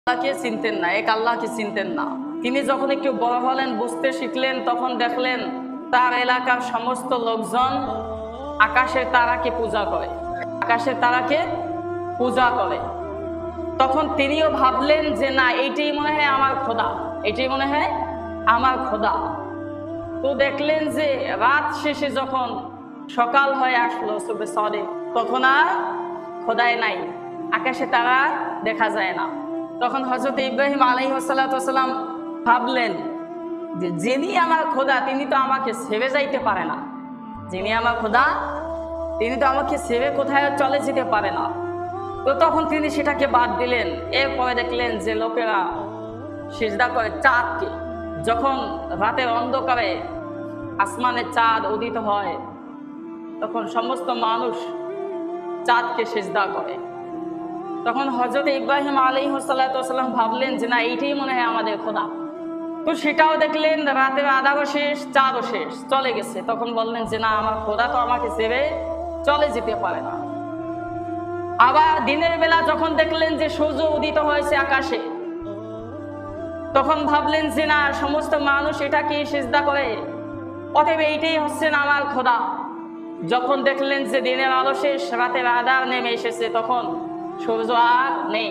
আল্লাহকে চিনতেন না, এক আল্লাহকে চিনতেন না। তিনি যখন একটু বড় হলেন, বুঝতে শিখলেন, তখন দেখলেন তার এলাকার সমস্ত লোকজন আকাশের তারাকে পূজা করে, আকাশের তারাকে পূজা করে। তখন তিনিও ভাবলেন যে না, এইটাই মনে হয় আমার খোদা, এটাই মনে হয় আমার খোদা। তো দেখলেন যে রাত শেষে যখন সকাল হয়ে আসলো সুবহে সাদিক, তখন আর খোদাই নাই, আকাশে তারা দেখা যায় না। তখন হযরত ইব্রাহিম আলাইহিস সালাম ভাবলেন যে যিনি আমার খোদা তিনি তো আমাকে ছেড়ে যাইতে পারে না, যিনি আমার খোদা তিনি তো আমাকে ছেড়ে কোথায় চলে যেতে পারে না। তো তখন তিনি সেটাকে বাদ দিলেন। এরপরে দেখলেন যে লোকেরা সিজদা করে চাঁদকে। যখন রাতের অন্ধকারে আসমানে চাঁদ উদিত হয়, তখন সমস্ত মানুষ চাঁদকে সিজদা করে। তখন হযরত ইব্রাহিম আলাইহিস সালাম ভাবলেন যে না, এইটাই মনে হয় আমাদের খোদা। তো সেটাও দেখলেন রাতের আধারও শেষ, চাঁদও শেষ, চলে গেছে। তখন বললেন যে না, আমার খোদা তো আমাকে ছেড়ে চলে যেতে পারে না। আবার দিনের বেলা যখন দেখলেন যে সূর্য উদিত হয়েছে আকাশে, তখন ভাবলেন যে না, সমস্ত মানুষ এটাকে সিজদা করে, অতএব এইটাই হচ্ছেন আমার খোদা। যখন দেখলেন যে দিনের আলো শেষ, রাতের আধার নেমে এসেছে, তখন সূর্য আর নেই,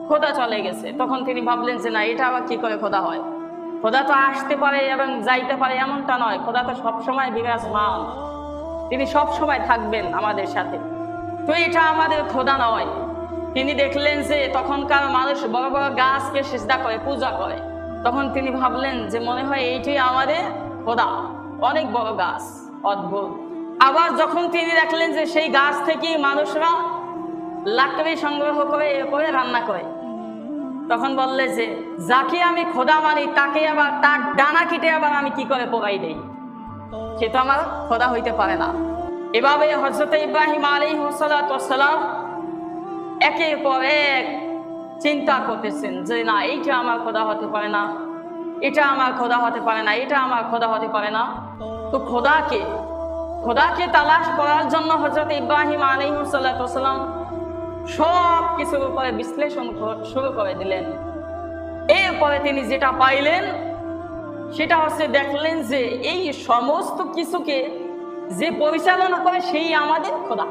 খোদা চলে গেছে। তখন তিনি ভাবলেন যে না, এটা আবার কি করে খোদা হয়? খোদা তো আসতে পারে এবং যাইতে পারে, এমনটা নয়। খোদা তো সবসময় বিরাজমান, তিনি সব সময় থাকবেন আমাদের সাথে। তো এটা আমাদের খোদা নয়। তিনি দেখলেন যে তখনকার মানুষ বড় বড় গাছকে সিজদা করে, পূজা করে। তখন তিনি ভাবলেন যে মনে হয় এইটাই আমাদের খোদা, অনেক বড় গাছ, অদ্ভুত। আবার যখন তিনি দেখলেন যে সেই গাছ থেকে মানুষরা লাকড়ি সংগ্রহ করে এরপরে রান্না করে, তখন বললে যে যাকে আমি খোদা মানি তাকে আবার তার ডানা কেটে আবার আমি কি করে পোড়াই দেই, সে তো আমার খোদা হইতে পারে না। এভাবে হযরত ইব্রাহিম আলাইহিস সালাম একের পর এক চিন্তা করতেছেন যে না, এইটা আমার খোদা হতে পারে না, এটা আমার খোদা হতে পারে না, এটা আমার খোদা হতে পারে না। তো খোদাকে তালাশ করার জন্য হযরত ইব্রাহিম আলাইহিস সালাম সব কিছুর উপরে বিশ্লেষণ শুরু করে দিলেন। এরপরে তিনি যেটা পাইলেন সেটা হচ্ছে, দেখলেন যে এই সমস্ত কিছুকে যে পরিচালনা করে সেই আমাদের খোদা।